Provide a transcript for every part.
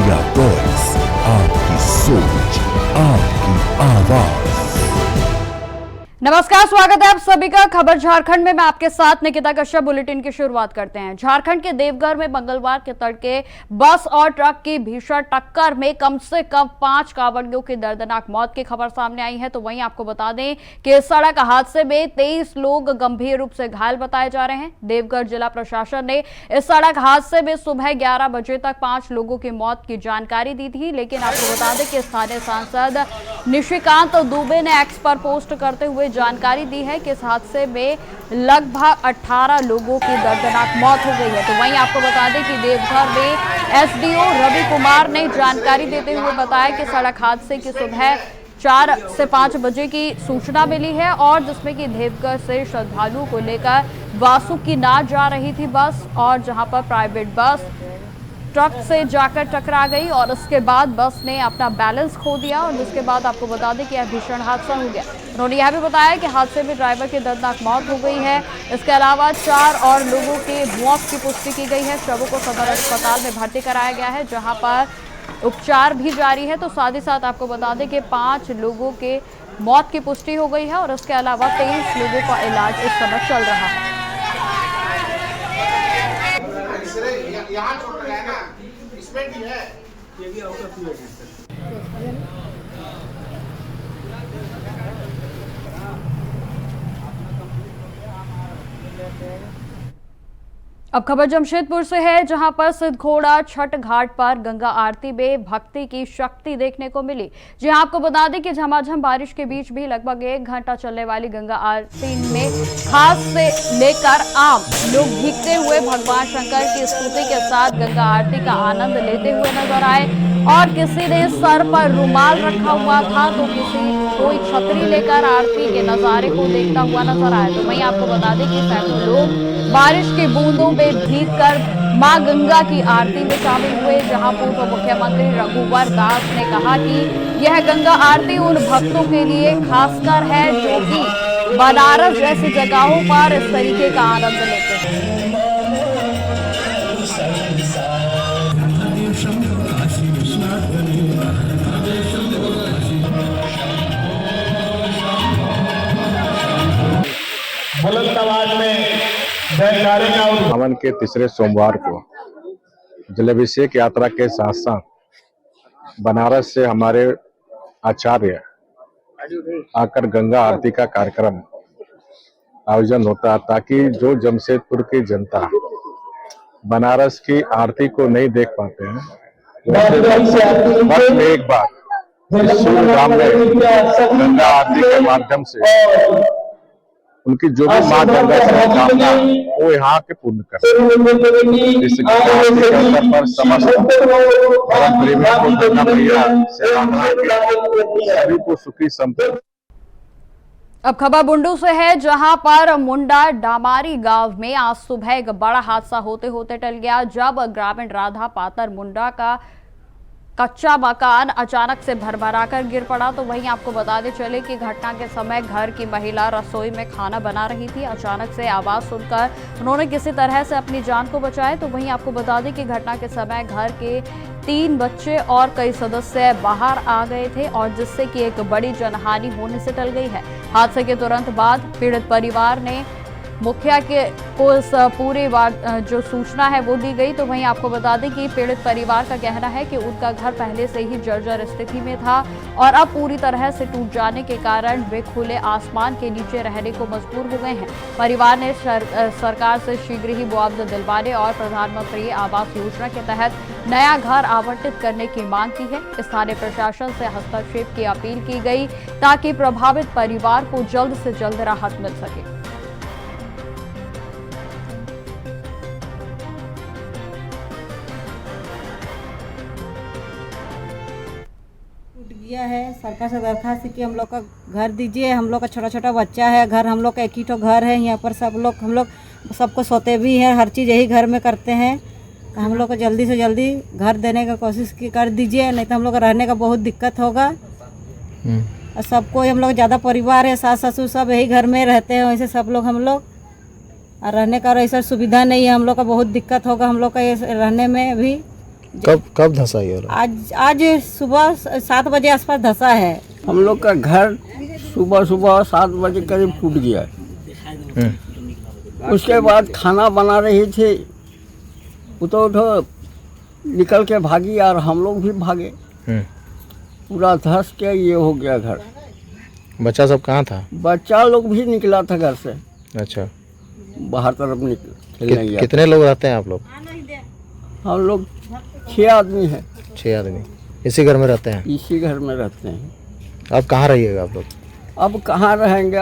India voice, आपकी सोच, आपकी आवाज। नमस्कार, स्वागत है आप सभी का खबर झारखंड में। मैं आपके साथ निकिता कश्यप। बुलेटिन की शुरुआत करते हैं। झारखंड के देवघर में मंगलवार के तड़के बस और ट्रक की भीषण टक्कर में कम से कम 5 कांवड़ियों की दर्दनाक मौत की खबर सामने आई है। तो वहीं आपको बता दें कि इस सड़क हादसे में 23 लोग गंभीर रूप से घायल बताए जा रहे हैं। देवघर जिला प्रशासन ने इस सड़क हादसे में सुबह 11 बजे तक 5 लोगों की मौत की जानकारी दी थी, लेकिन आपको बता दें कि स्थानीय सांसद निशिकांत दुबे ने एक्स पर पोस्ट करते हुए जानकारी दी है कि इस हादसे में लगभग 18 लोगों की दर्दनाक मौत हो गई है। तो वहीं आपको बता दें कि देवघर में एसडीओ रवि कुमार ने जानकारी देते हुए बताया कि सड़क हादसे की सुबह 4 से 5 बजे की सूचना मिली है और जिसमें कि देवघर से श्रद्धालुओं को लेकर वासुकीनाथ जा रही थी बस, और जहां पर प्राइवेट बस ट्रक से जाकर टकरा गई और उसके बाद बस ने अपना बैलेंस खो दिया और जिसके बाद आपको बता दें कि यह भीषण हादसा हो गया। उन्होंने यह भी बताया कि हादसे में ड्राइवर की दर्दनाक मौत हो गई है। इसके अलावा 4 और लोगों की मौत की पुष्टि की गई है। शवों को सदर अस्पताल में भर्ती कराया गया है, जहां पर उपचार भी जारी है। तो साथ ही साथ आपको बता दें कि 5 लोगों के मौत की पुष्टि हो गई है और इसके अलावा 23 लोगों का इलाज इस समय चल रहा है। यहाँ छोड़ रहा है ना, इसमें भी है, ये भी आउट ऑफ यूएस है। अब खबर जमशेदपुर से है, जहां पर सिद्धघोड़ा छठ घाट पर गंगा आरती में भक्ति की शक्ति देखने को मिली। जी हां, आपको बता दें कि झमाझम बारिश के बीच भी लगभग 1 घंटा चलने वाली गंगा आरती में खास से लेकर आम लोग भीगते हुए भगवान शंकर की स्तुति के साथ गंगा आरती का आनंद लेते हुए नजर आए। और किसी ने सर पर रुमाल रखा हुआ था तो कोई छतरी लेकर आरती के नजारे को देखता हुआ नजर आया। तो वहीं आपको बता दें कि सैकड़ों लोग बारिश की बूंदों में भीगकर मां गंगा की आरती में शामिल हुए, जहां पूर्व मुख्यमंत्री रघुवर दास ने कहा कि यह गंगा आरती उन भक्तों के लिए खासकर है जो कि बनारस जैसी जगहों पर इस तरीके का आनंद लेते हैं। बुलंद आवाज में जयकारे का सावन के तीसरे सोमवार को जलाभिषेक यात्रा के साथ साथ बनारस से हमारे आचार्य आकर गंगा आरती का कार्यक्रम आयोजन होता है, ताकि जो जमशेदपुर की जनता बनारस की आरती को नहीं देख पाते हैं, वर्ष में एक बार इस शिवधाम में गंगा आरती के माध्यम से उनकी जो भी मां गंगा से कामना वो यहाँ के पूर्ण कर इस अवसर पर समस्त धर्म प्रेमियों को गंगा मैया से सभी को सुखी संपन्न। अब खबर बुंडू से है, जहां पर मुंडा डामारी गांव में आज सुबह एक बड़ा हादसा होते होते टल गया, जब ग्रामीण राधा पातर मुंडा का कच्चा मकान अचानक से भरभराकर गिर पड़ा। तो वहीं आपको बताते चले कि घटना के समय घर की महिला रसोई में खाना बना रही थी। अचानक से आवाज सुनकर उन्होंने किसी तरह से अपनी जान को बचाया। तो वहीं आपको बता दें कि घटना के समय घर के 3 बच्चे और कई सदस्य बाहर आ गए थे और जिससे कि एक बड़ी जनहानि होने से टल गई है। हादसे के तुरंत बाद पीड़ित परिवार ने मुखिया को इस पूरी जो सूचना है वो दी गई। तो वहीं आपको बता दें कि पीड़ित परिवार का कहना है कि उनका घर पहले से ही जर्जर स्थिति में था और अब पूरी तरह से टूट जाने के कारण वे खुले आसमान के नीचे रहने को मजबूर हो गए हैं। परिवार ने सरकार से शीघ्र ही मुआवजा दिलवाने और प्रधानमंत्री आवास योजना के तहत नया घर आवंटित करने की मांग की है। स्थानीय प्रशासन से हस्तक्षेप की अपील की गई ताकि प्रभावित परिवार को जल्द से जल्द राहत मिल सके। किया है सरकार से दरखास्त कि हम लोग का घर दीजिए। हम लोग का छोटा छोटा बच्चा है, घर हम लोग का एक ही तो घर है, यहाँ पर हम लोग सबको सोते भी हैं, हर चीज़ यही घर में करते हैं। हम लोग को जल्दी से जल्दी घर देने का कोशिश कर दीजिए, नहीं तो हम लोग को रहने का बहुत दिक्कत होगा। और सबको हम लोग ज़्यादा परिवार है, सास ससुर सब यही घर में रहते हैं, वैसे सब लोग हम लोग और रहने का ऐसा सुविधा नहीं है। हम लोग का बहुत दिक्कत होगा हम लोग का ये रहने में भी। कब धंसा ये वाला? आज सुबह 7 बजे आसपास धंसा है। हम लोग का घर सुबह सुबह 7 बजे करीब टूट गया है। उसके बाद खाना बना रही थी, उठो निकल के भागी और हम लोग भी भागे। पूरा धंस के ये हो गया घर। बच्चा सब कहाँ था? बच्चा लोग भी निकला था घर से, अच्छा, बाहर तरफ खेलने गया। कितने लोग रहते हैं आप लोग? हम लोग 6 आदमी हैं। 6 आदमी इसी घर में रहते हैं? इसी घर में रहते हैं। अब कहाँ रहिएगा आप लोग? अब कहाँ रहेंगे?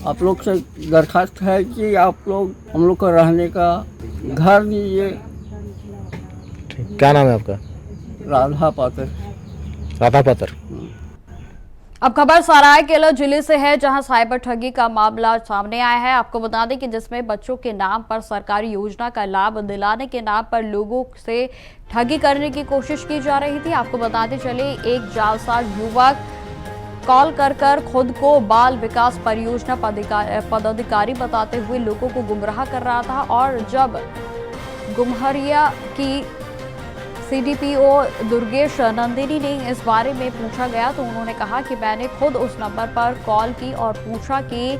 आप लोग से दरखास्त है कि आप लोग हम लोग को रहने का घर दीजिए। क्या नाम है आपका? राधा पात्र। राधा पात्र। अब खबर सरायकेला जिले से है, जहां साइबर ठगी का मामला सामने आया है। आपको बता दें कि जिसमें बच्चों के नाम पर सरकारी योजना का लाभ दिलाने के नाम पर लोगों से ठगी करने की कोशिश की जा रही थी। आपको बताते चले, एक जालसाज युवक कॉल कर खुद को बाल विकास परियोजना पदाधिकारी बताते हुए लोगों को गुमराह कर रहा था। और जब गुमहरिया की सीडीपीओ दुर्गेश नंदिनी ने इस बारे में पूछा गया तो उन्होंने कहा कि मैंने खुद उस नंबर पर कॉल की और पूछा कि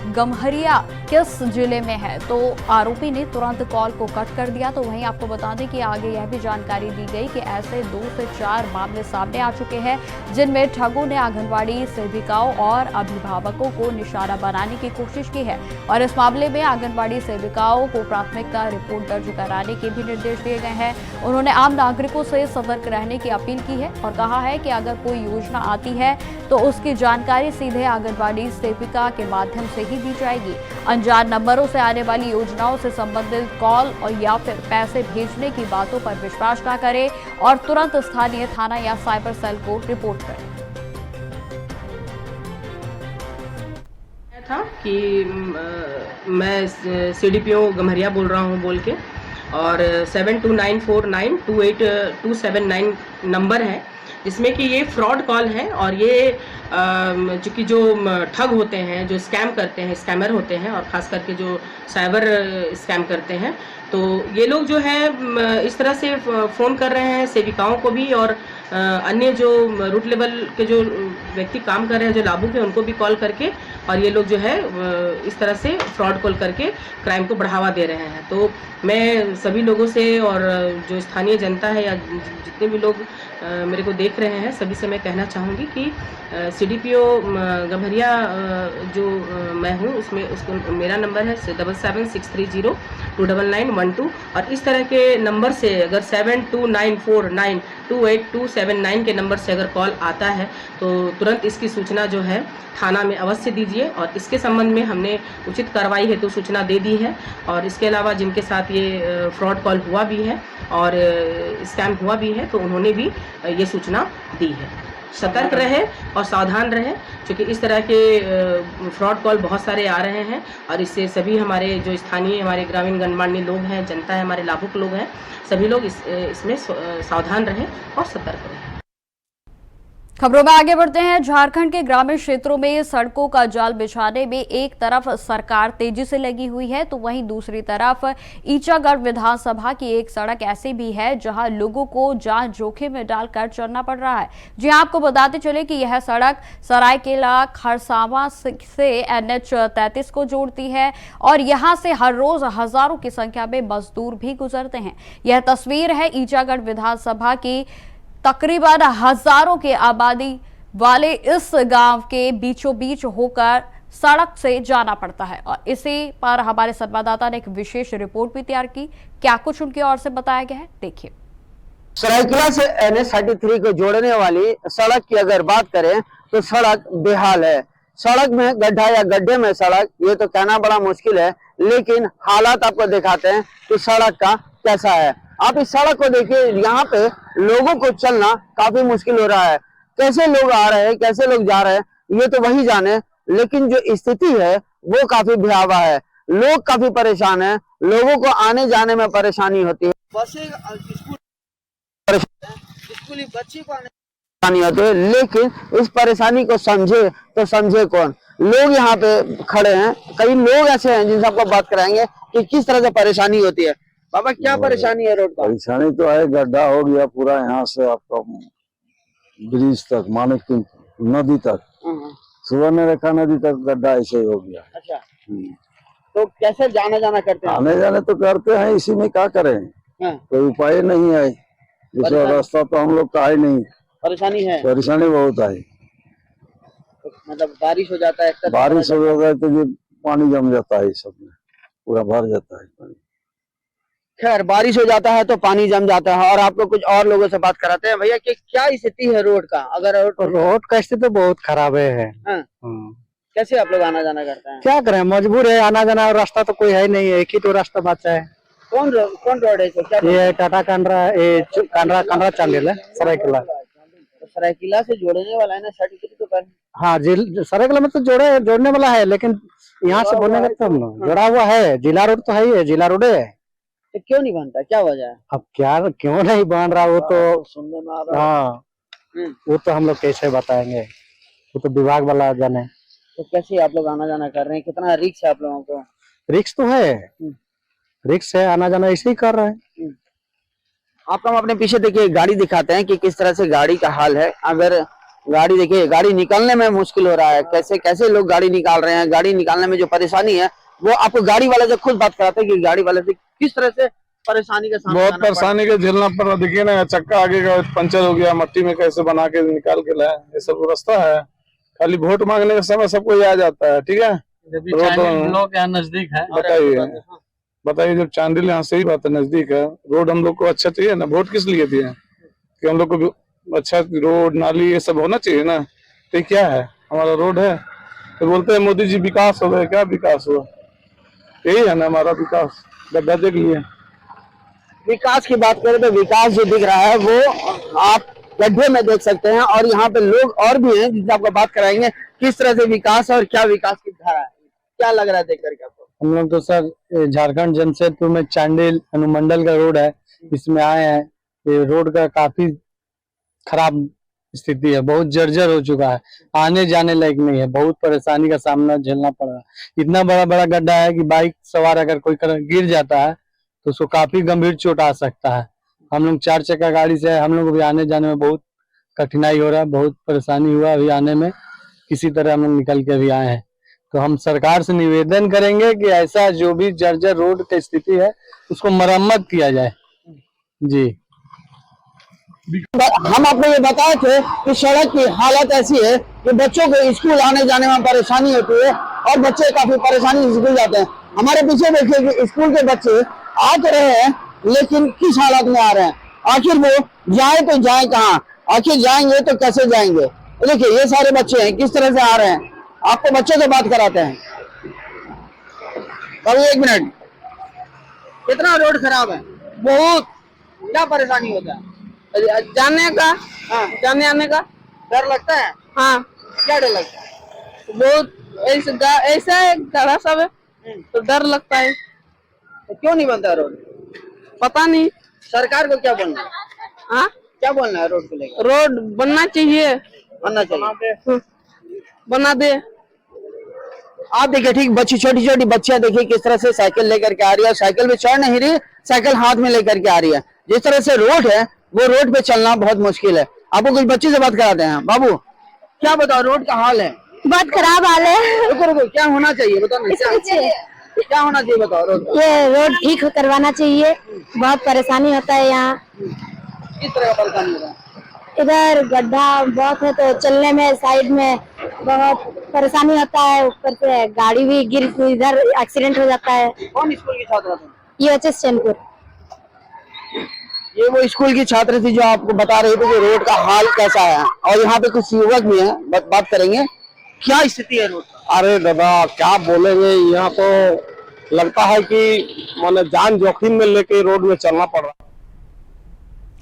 गम्हरिया किस जिले में है, तो आरोपी ने तुरंत कॉल को कट कर दिया। तो वहीं आपको बता दें कि आगे यह भी जानकारी दी गई कि ऐसे 2 से 4 मामले सामने आ चुके हैं, जिनमें ठगों ने आंगनबाड़ी सेविकाओं और अभिभावकों को निशाना बनाने की कोशिश की है। और इस मामले में आंगनबाड़ी सेविकाओं को प्राथमिकता रिपोर्ट दर्ज कराने के भी निर्देश दिए गए हैं। उन्होंने आम नागरिकों से सतर्क रहने की अपील की है और कहा है कि अगर कोई योजना आती है तो उसकी जानकारी सीधे आंगनबाड़ी सेविका के माध्यम से ही दी जाएगी। अनजान नंबरों से आने वाली योजनाओं से संबंधित कॉल और या फिर पैसे भेजने की बातों पर विश्वास न करें और तुरंत स्थानीय थाना या साइबर सेल को रिपोर्ट करें। था कि मैं सीडीपीओ गम्हरिया बोल रहा हूं बोल के, और 7294928279 नंबर है, जिसमें कि ये फ्रॉड कॉल है। और ये चूँकि जो ठग होते हैं, जो स्कैम करते हैं, स्कैमर होते हैं, और ख़ास करके जो साइबर स्कैम करते हैं, तो ये लोग जो है इस तरह से फ़ोन कर रहे हैं सेविकाओं को भी, और अन्य जो रूट लेवल के जो व्यक्ति काम कर रहे हैं, जो लाभुक हैं, उनको भी कॉल करके, और ये लोग जो है इस तरह से फ्रॉड कॉल करके क्राइम को बढ़ावा दे रहे हैं। तो मैं सभी लोगों से, और जो स्थानीय जनता है या जितने भी लोग मेरे को देख रहे हैं, सभी से मैं कहना चाहूँगी कि सीडीपीओ गम्हरिया जो मैं हूँ, उसमें उसको मेरा नंबर है 7763029912, और इस तरह के नंबर से अगर 7294928279 के नंबर से अगर कॉल आता है तो तुरंत इसकी सूचना जो है थाना में अवश्य दीजिए। और इसके संबंध में हमने उचित कार्रवाई हेतु सूचना दे दी है। और इसके अलावा जिनके साथ ये फ्रॉड कॉल हुआ भी है और स्कैम हुआ भी है, तो उन्होंने भी ये सूचना दी है। सतर्क रहे और सावधान रहे, क्योंकि इस तरह के फ्रॉड कॉल बहुत सारे आ रहे हैं, और इससे सभी हमारे जो स्थानीय, हमारे ग्रामीण गणमान्य लोग हैं, जनता है, हमारे लाभुक लोग हैं, सभी लोग इसमें सावधान रहें और सतर्क रहें। खबरों में आगे बढ़ते हैं। झारखंड के ग्रामीण क्षेत्रों में सड़कों का जाल बिछाने में एक तरफ सरकार तेजी से लगी हुई है, तो वहीं दूसरी तरफ ईचागढ़ विधानसभा की एक सड़क ऐसी भी है जहां लोगों को जान जोखिम में डालकर चलना पड़ रहा है। जी आपको बताते चले कि यह सड़क सरायकेला खरसावां से NH 33 को जोड़ती है, और यहां से हर रोज हजारों की संख्या में मजदूर भी गुजरते हैं। यह तस्वीर है ईचागढ़ विधानसभा की। तकरीबन हजारों के आबादी वाले इस गांव के बीचों बीच होकर सड़क से जाना पड़ता है, और इसी पर हमारे संवाददाता ने एक विशेष रिपोर्ट भी तैयार की। क्या कुछ उनकी ओर से बताया गया है, देखिए। सरायकेला से NH 33 को जोड़ने वाली सड़क की अगर बात करें तो सड़क बेहाल है। सड़क में गड्ढा या गड्ढे में सड़क, ये तो कहना बड़ा मुश्किल है, लेकिन हालात आपको दिखाते हैं कि सड़क का कैसा है। आप इस सड़क को देखिए, यहाँ पे लोगों को चलना काफी मुश्किल हो रहा है। कैसे लोग आ रहे हैं, कैसे लोग जा रहे हैं, ये तो वही जाने, लेकिन जो स्थिति है वो काफी भयावह है। लोग काफी परेशान हैं, लोगों को आने जाने में परेशानी होती है। स्कूली बच्ची को आने परेशानी होती है, लेकिन इस परेशानी को समझे तो समझे कौन। लोग यहाँ पे खड़े हैं, कई लोग ऐसे हैं जिनसे आपको बात कराएंगे कि किस तरह से परेशानी होती है। बाबा क्या परेशानी है रोड का? परेशानी तो है, गड्ढा हो गया पूरा यहाँ से आपका ब्रिज तक, मानो कि नदी तक, सुवर्ण रेखा नदी तक गड्ढा ऐसे ही हो गया। अच्छा, तो कैसे जाना जाना करते हैं? आने जाने तो करते हैं, इसी में क्या करें, कोई उपाय नहीं है, दूसरा रास्ता तो हम लोग का है नहीं। परेशानी है, परेशानी बहुत है। मतलब बारिश हो जाता है, बारिश हो जाता है तो ये पानी जम जाता है, सब में पूरा भर जाता है पानी। खैर, बारिश हो जाता है तो पानी जम जाता है। और आपको कुछ और लोगों से बात कराते हैं। भैया कि क्या स्थिति है रोड का? अगर रोड का स्थिति तो बहुत खराब है। कैसे आप लोग आना जाना करते हैं? क्या करें, मजबूर है, आना जाना, और रास्ता तो कोई है नहीं, एक ही तो रास्ता बचा है। कौन रोड है? क्या ये टाटा कांड्रा चांडिल है, सरायकला। सरायकला से जोड़ने वाला है ना, सर्टिफिकेट तो कर। हाँ, सरायकला में तो जोड़ने वाला है, लेकिन यहाँ से बोलने का तो जोड़ा हुआ है। जिला रोड तो है ही है, जिला रोड है, तो क्यों नहीं बनता? क्या वजह है? अब क्या क्यों नहीं बन रहा, वो तो हाँ, वो तो हम लोग कैसे बताएंगे, वो तो विभाग वाला जाने। तो कैसे आप लोग आना जाना कर रहे हैं? कितना रिक्स है आप लोगों को? रिक्स तो है, रिक्स है, आना जाना ऐसे ही कर रहे हैं। आपको हम अपने पीछे देखिए गाड़ी दिखाते हैं कि किस तरह से गाड़ी का हाल है। अगर गाड़ी देखिए, गाड़ी निकालने में मुश्किल हो रहा है। कैसे कैसे लोग गाड़ी निकाल रहे हैं। गाड़ी निकालने में जो परेशानी है वो आपको गाड़ी वाले से खुद बात कराते हैं कि गाड़ी वाले से किस तरह से परेशानी का सामना। बहुत परेशानी का झेलना पड़ रहा। देखिए ना, चक्का आगे का पंचर हो गया, मट्टी में कैसे बना के निकाल के लाए, ये सब रास्ता है। खाली वोट मांगने का समय सबको ये आ जाता है, ठीक है। लोग यहाँ नजदीक है, बताइए जब चांडिल यहाँ से ही बात है, नजदीक है। रोड हम लोग को अच्छा चाहिए ना, वोट किस लिए दिए कि हम लोग को अच्छा रोड नाली ये सब होना चाहिए ना। तो क्या है, हमारा रोड है तो बोलते हैं मोदी जी विकास हो गया। क्या विकास हुआ? यही है ना हमारा विकास। गड्ढा देख लिए। विकास की बात करें तो विकास जो दिख रहा है वो आप गड्ढे में देख सकते हैं। और यहाँ पे लोग और भी हैं जिनसे आपको बात कराएंगे किस तरह से विकास और क्या विकास की धारा है। क्या लग रहा है देख करके आपको? हम लोग तो सर झारखंड जमशेदपुर में चांडिल अनुमंडल का रोड है, इसमें आए हैं। ये रोड का काफी खराब स्थिति है, बहुत जर्जर हो चुका है, आने जाने लायक नहीं है, बहुत परेशानी का सामना झेलना पड़ रहा है। इतना बड़ा बड़ा गड्ढा है कि बाइक सवार अगर कोई गिर जाता है तो उसको काफी गंभीर चोट आ सकता है। हम लोग 4 चक्का गाड़ी से, हम लोग को भी आने जाने में बहुत कठिनाई हो रहा है, बहुत परेशानी हुआ अभी आने में। किसी तरह हम लोग निकल के अभी आए हैं। तो हम सरकार से निवेदन करेंगे कि ऐसा जो भी जर्जर रोड की स्थिति है उसको मरम्मत किया जाए। जी, हम आपको ये बताए थे कि सड़क की हालत ऐसी है कि बच्चों को स्कूल आने जाने में परेशानी होती है और बच्चे काफी परेशानी से स्कूल जाते हैं। हमारे पीछे देखिए कि स्कूल के बच्चे आ तो रहे हैं, लेकिन किस हालत में आ रहे हैं? आखिर वो जाए तो जाए कहाँ? आखिर जाएंगे तो कैसे जाएंगे? देखिए ये सारे बच्चे हैं, किस तरह से आ रहे हैं। आपको बच्चों से बात कराते हैं। बाबू 1 मिनट, कितना रोड खराब है? बहुत। क्या परेशानी होता है? जाने का, जाने आने का डर लगता है? हाँ। क्या डर लगता है? बहुत ऐसा है, गड़ा सब है तो डर लगता है। तो क्यों नहीं बनता रोड? पता नहीं सरकार को क्या बोलना है? हाँ, क्या बोलना है रोड को लेकर? रोड बनना चाहिए, बनना चाहिए, बना दे। आप देखिए, ठीक बच्ची, छोटी छोटी बच्चियां देखिए किस तरह से साइकिल लेकर के आ रही है। साइकिल पे चढ़ नहीं रही, साइकिल हाथ में लेकर के आ रही है। जिस तरह से रोड है वो रोड पे चलना बहुत मुश्किल है। आपको कुछ बच्चे से बात कराते हैं। बाबू क्या बताओ, रोड का हाल है? बहुत खराब हाल है। रुको रुको, क्या होना चाहिए बताओ ना, क्या होना चाहिए बताओ? रोड ये रोड ठीक करवाना चाहिए, बहुत परेशानी होता है यहाँ। किस तरह का परेशानी हो रहा है? इधर गड्ढा बहुत है तो चलने में साइड में बहुत परेशानी होता है। ऊपर से गाड़ी भी गिर, इधर एक्सीडेंट हो जाता है। कौन स्कूल की छात्रा थी? ये एचएस चैनपुर। ये वो स्कूल की छात्र थी जो आपको बता रही थी कि रोड का हाल कैसा है। और यहाँ पे कुछ युवक भी हैं, बात करेंगे। क्या स्थिति है रोड का? अरे दादा क्या बोलेंगे, यहाँ तो लगता है कि माने जान जोखिम में लेके रोड में चलना पड़ रहा है।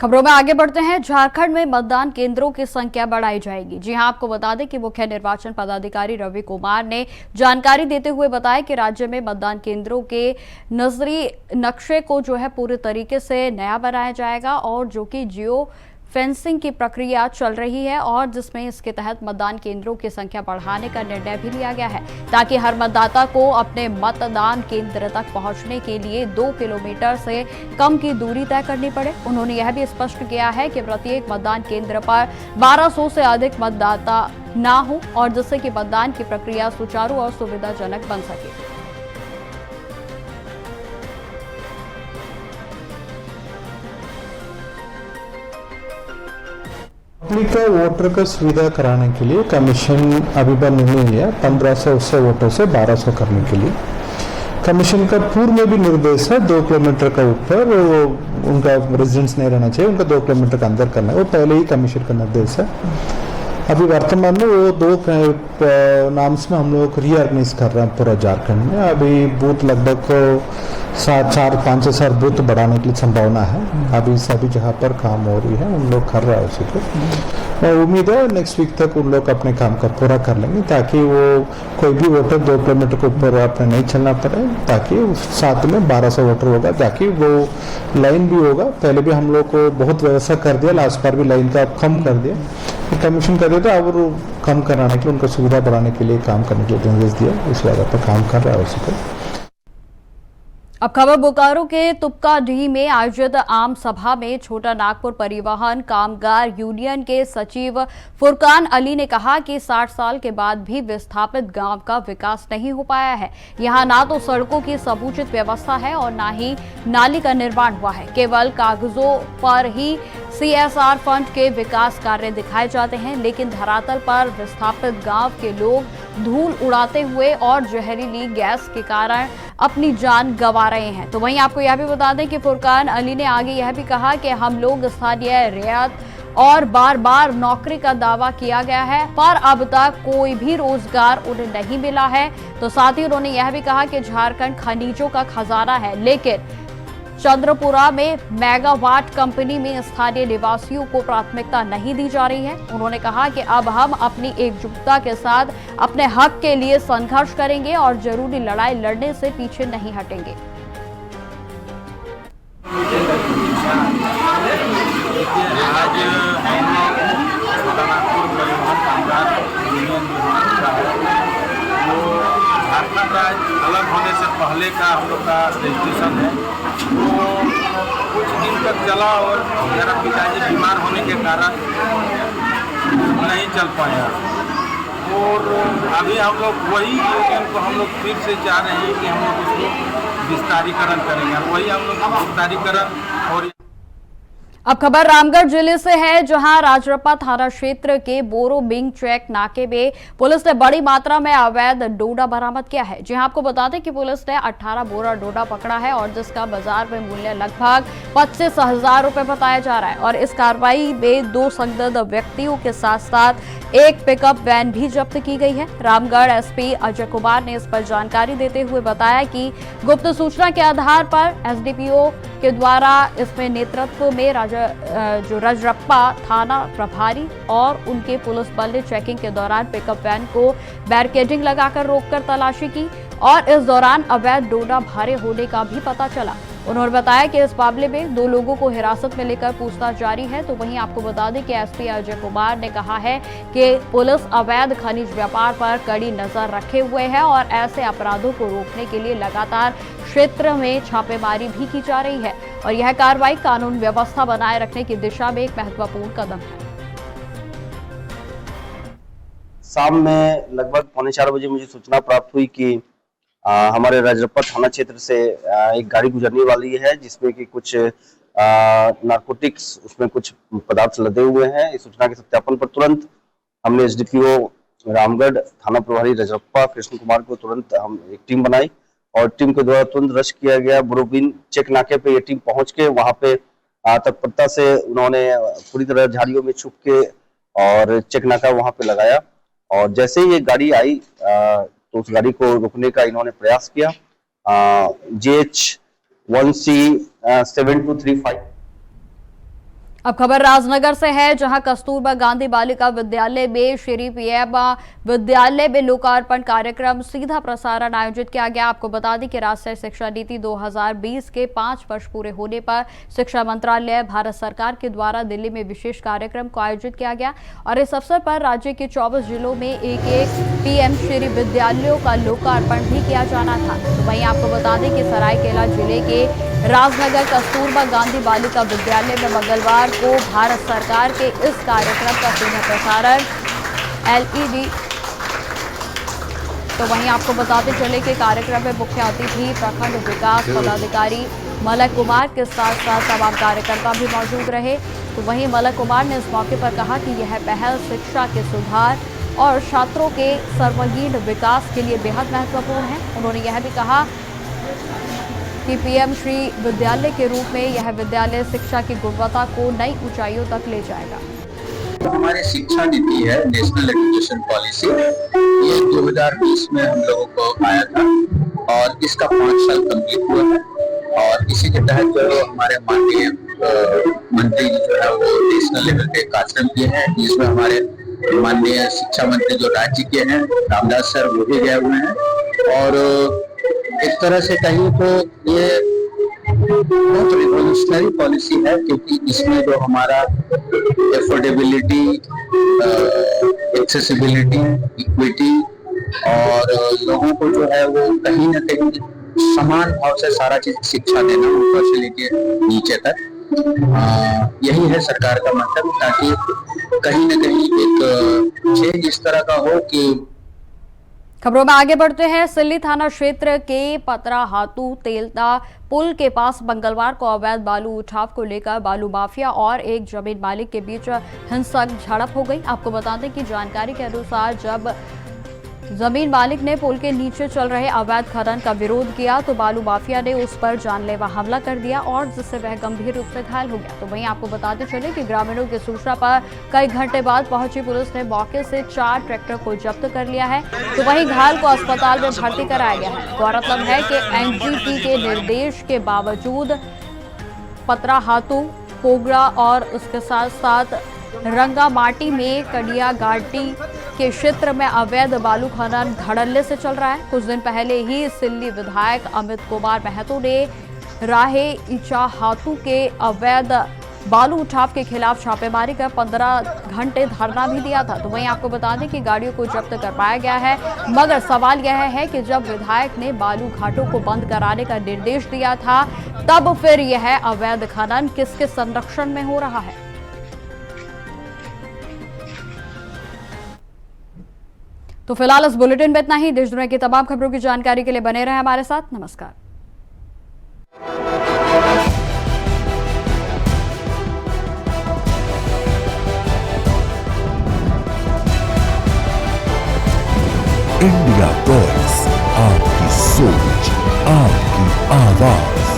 खबरों में आगे बढ़ते हैं। झारखंड में मतदान केंद्रों की संख्या बढ़ाई जाएगी। जी हां, आपको बता दें कि मुख्य निर्वाचन पदाधिकारी रवि कुमार ने जानकारी देते हुए बताया कि राज्य में मतदान केंद्रों के नजरी नक्शे को जो है पूरे तरीके से नया बनाया जाएगा और जो कि जियो फेंसिंग की प्रक्रिया चल रही है और जिसमें इसके तहत मतदान केंद्रों की संख्या बढ़ाने का निर्णय भी लिया गया है ताकि हर मतदाता को अपने मतदान केंद्र तक पहुंचने के लिए 2 किलोमीटर से कम की दूरी तय करनी पड़े। उन्होंने यह भी स्पष्ट किया है कि प्रत्येक मतदान केंद्र पर 1200 से अधिक मतदाता ना हो और जिससे कि मतदान की प्रक्रिया सुचारू और सुविधाजनक बन सके। पब्लिक का वोटर का सुविधा कराने के लिए कमीशन अभी पर निर्णय लिया 1500 वोटर से 1200 करने के लिए। कमीशन का पूर्व में भी निर्देश है 2 किलोमीटर का ऊपर उनका रेजिडेंस नहीं रहना चाहिए, उनका 2 किलोमीटर का अंदर करना है, वो पहले ही कमीशन का निर्देश है। अभी वर्तमान में वो 2 नाम्स में हम लोग रीऑर्गेनाइज कर रहे हैं पूरा झारखंड में। अभी बूथ लगभग 4-5 हजार बूथ बढ़ाने की संभावना है। अभी सभी जगह पर काम हो रही है, उन लोग कर रहा है उसी को। उम्मीद है नेक्स्ट वीक तक उन लोग अपने काम का पूरा कर लेंगे ताकि वो कोई भी वोटर 2 किलोमीटर के ऊपर अपने नहीं चलना पड़े, ताकि साथ में 1200 वोटर होगा, ताकि वो लाइन भी होगा। पहले भी हम लोग को बहुत व्यवस्था कर दिया, लास्ट बार भी लाइन का कम कर दिया, कमीशन कर दिया था, और कम कराने के लिए उनको सुविधा बढ़ाने के लिए काम करने के लिए निर्देश दिया, उस आधार पर काम कर रहा है उसी को। अब खबर बोकारो के तुपकाडीह में आयोजित आम सभा में छोटा नागपुर परिवहन कामगार यूनियन के सचिव फुरकान अली ने कहा कि 60 साल के बाद भी विस्थापित गांव का विकास नहीं हो पाया है। यहां ना तो सड़कों की समुचित व्यवस्था है और ना ही नाली का निर्माण हुआ है। केवल कागजों पर ही CSR फंड के विकास कार्य दिखाए जाते हैं, लेकिन धरातल पर विस्थापित गांव के लोग धूल उड़ाते हुए और जहरीली गैस के कारण अपनी जान गंवा रहे हैं। तो वहीं आपको यह भी बता दें कि फुरकान अली ने आगे यह भी कहा कि हम लोग स्थानीय रियायत और बार बार नौकरी का दावा किया गया है, पर अब तक कोई भी रोजगार उन्हें नहीं मिला है। तो साथ ही उन्होंने यह भी कहा कि झारखंड खनिजों का खजाना है, लेकिन चंद्रपुरा में मेगावाट कंपनी में स्थानीय निवासियों को प्राथमिकता नहीं दी जा रही है। उन्होंने कहा कि अब हम अपनी एकजुटता के साथ अपने हक के लिए संघर्ष करेंगे और जरूरी लड़ाई लड़ने से पीछे नहीं हटेंगे। झारखंड राज्य अलग होने से पहले का हम लोग का रजिस्ट्रेशन है, वो कुछ दिन तक चला और मेरा पिताजी बीमार होने के कारण नहीं चल पाया। और अभी हम लोग वही यूनियन को हम लोग फिर से चाह रहे हैं कि हम लोग उसको विस्तारीकरण करेंगे, और वही हम लोग विस्तारीकरण। और अब खबर रामगढ़ जिले से है, जहां राजरप्पा थाना क्षेत्र के बोरो बिंग चेक नाके में पुलिस ने बड़ी मात्रा में अवैध डोडा बरामद किया है। जहां आपको बता दें कि पुलिस ने 18 बोरा डोडा पकड़ा है और जिसका बाजार में मूल्य लगभग 25,000 रुपए बताया जा रहा है। और इस कार्रवाई में 2 संदिग्ध व्यक्तियों के साथ साथ एक पिकअप वैन भी जब्त की गई है। रामगढ़ SP अजय कुमार ने इस पर जानकारी देते हुए बताया कि गुप्त सूचना के आधार पर SDPO के द्वारा इसमें नेतृत्व में राजरप्पा थाना प्रभारी और उनके पुलिस बल ने चेकिंग के दौरान पिकअप वैन को बैरिकेडिंग लगाकर रोककर तलाशी की और इस दौरान अवैध डोडा भरे होने का भी पता चला। उन्होंने बताया कि इस मामले में 2 लोगों को हिरासत में लेकर पूछताछ जारी है। तो वहीं आपको बता दें कि SP अजय कुमार ने कहा है कि पुलिस अवैध खनिज व्यापार पर कड़ी नजर रखे हुए है और ऐसे अपराधों को रोकने के लिए लगातार क्षेत्र में छापेमारी भी की जा रही है और यह कार्रवाई कानून व्यवस्था बनाए रखने की दिशा में एक महत्वपूर्ण कदम है। शाम में लगभग 3:45 बजे मुझे सूचना प्राप्त हुई कि हमारे राजरप्पा थाना क्षेत्र से एक गाड़ी गुजरने वाली है, जिसमें कि कुछ नारकोटिक्स, उसमें कुछ पदार्थ लदे हुए हैं। इस सूचना के सत्यापन पर तुरंत हमने SDPO रामगढ़, थाना प्रभारी राजरप्पा कृष्ण कुमार को तुरंत हम एक टीम बनाई और टीम के द्वारा तुरंत रश किया गया। बोरोबिन चेक नाके पे ये टीम पहुंच के वहां पे तत्परता से उन्होंने पूरी तरह झाड़ियों में छुप के और चेक नाका वहां पे लगाया और जैसे ही ये गाड़ी आई तो उस गाड़ी को रोकने का इन्होंने प्रयास किया। JH1C 7235। अब खबर राजनगर से है, जहां कस्तूरबा गांधी बालिका विद्यालय में श्री पीएम विद्यालय में लोकार्पण कार्यक्रम सीधा प्रसारण आयोजित किया गया। आपको बता दें कि राष्ट्रीय शिक्षा नीति 2020 के 5 वर्ष पूरे होने पर शिक्षा मंत्रालय भारत सरकार के द्वारा दिल्ली में विशेष कार्यक्रम को आयोजित किया गया और इस अवसर पर राज्य के 24 जिलों में एक पीएम श्री विद्यालयों का लोकार्पण भी किया जाना था। तो वहीं आपको बता दें कि सरायकेला जिले के राजनगर कस्तूरबा गांधी बालिका विद्यालय में मंगलवार को भारत सरकार के इस कार्यक्रम का सीधा प्रसारण LED। तो वहीं आपको बताते चले कि कार्यक्रम में मुख्य अतिथि प्रखंड विकास पदाधिकारी मलक कुमार के साथ साथ तमाम कार्यकर्ता भी मौजूद रहे। तो वहीं मलक कुमार ने इस मौके पर कहा कि यह पहल शिक्षा के सुधार और छात्रों के सर्वांगीण विकास के लिए बेहद महत्वपूर्ण है। उन्होंने यह भी कहा कि पीएम श्री विद्यालय के रूप में यह विद्यालय शिक्षा की गुणवत्ता को नई ऊंचाइयों तक ले जाएगा। हमारी शिक्षा नीति है नेशनल एजुकेशन पॉलिसी, ये 2020 में हम लोगों को आया था और इसका 5 साल कंप्लीट हुआ है और इसी के तहत जो हमारे माननीय मंत्री जो है वो नेशनल लेवल पे कार्यक्रम किए हैं, जिसमें हमारे माननीय शिक्षा मंत्री जो राज्य के हैं रामदास सर वो भी गए हुए हैं और एक तरह से कहीं तो ये बहुत रिवोल्यूशनरी पॉलिसी है, क्योंकि इसमें जो हमारा एफोर्डेबिलिटी, एक्सेसिबिलिटी, इक्विटी और लोगों को जो है वो कहीं ना कहीं समान भाव से सारा चीज शिक्षा देना ऊपर से लेके नीचे तक, यही है सरकार का मतलब, ताकि कहीं ना कहीं एक चेंज इस तरह का हो कि। खबरों में आगे बढ़ते हैं। सिल्ली थाना क्षेत्र के पतराहातू तेलता पुल के पास मंगलवार को अवैध बालू उठाव को लेकर बालू माफिया और एक जमीन मालिक के बीच हिंसक झड़प हो गई। आपको बता दें कि जानकारी के अनुसार जब जमीन मालिक ने पुल के नीचे चल रहे अवैध खनन का विरोध किया तो बालू माफिया ने उस पर जानलेवा हमला कर दिया और जिससे वह गंभीर रूप से घायल हो गया। तो वहीं आपको बताते चले कि ग्रामीणों की सूचना पर कई घंटे बाद पहुंची पुलिस ने मौके से 4 ट्रैक्टर को जब्त कर लिया है। तो वहीं घायल को अस्पताल में भर्ती कराया गया है। गौरतलब है कि NGT के निर्देश के बावजूद पतराहातू, पोगड़ा और उसके साथ साथ रंगा माटी में कडिया घाटी के क्षेत्र में अवैध बालू खनन धड़ल्ले से चल रहा है। कुछ दिन पहले ही सिल्ली विधायक अमित कुमार महतो ने राहे इचाहातू के अवैध बालू उठाव के खिलाफ छापेमारी कर 15 घंटे धरना भी दिया था। तो वहीं आपको बता दें कि गाड़ियों को जब्त कर पाया गया है, मगर सवाल यह है कि जब विधायक ने बालू घाटों को बंद कराने का निर्देश दिया था तब फिर यह अवैध खनन किसके संरक्षण में हो रहा है। तो फिलहाल इस बुलेटिन में इतना ही। देश दुनिया की तमाम खबरों की जानकारी के लिए बने रहें हमारे साथ। नमस्कार। इंडिया वॉइस, आपकी सोच, आपकी आवाज।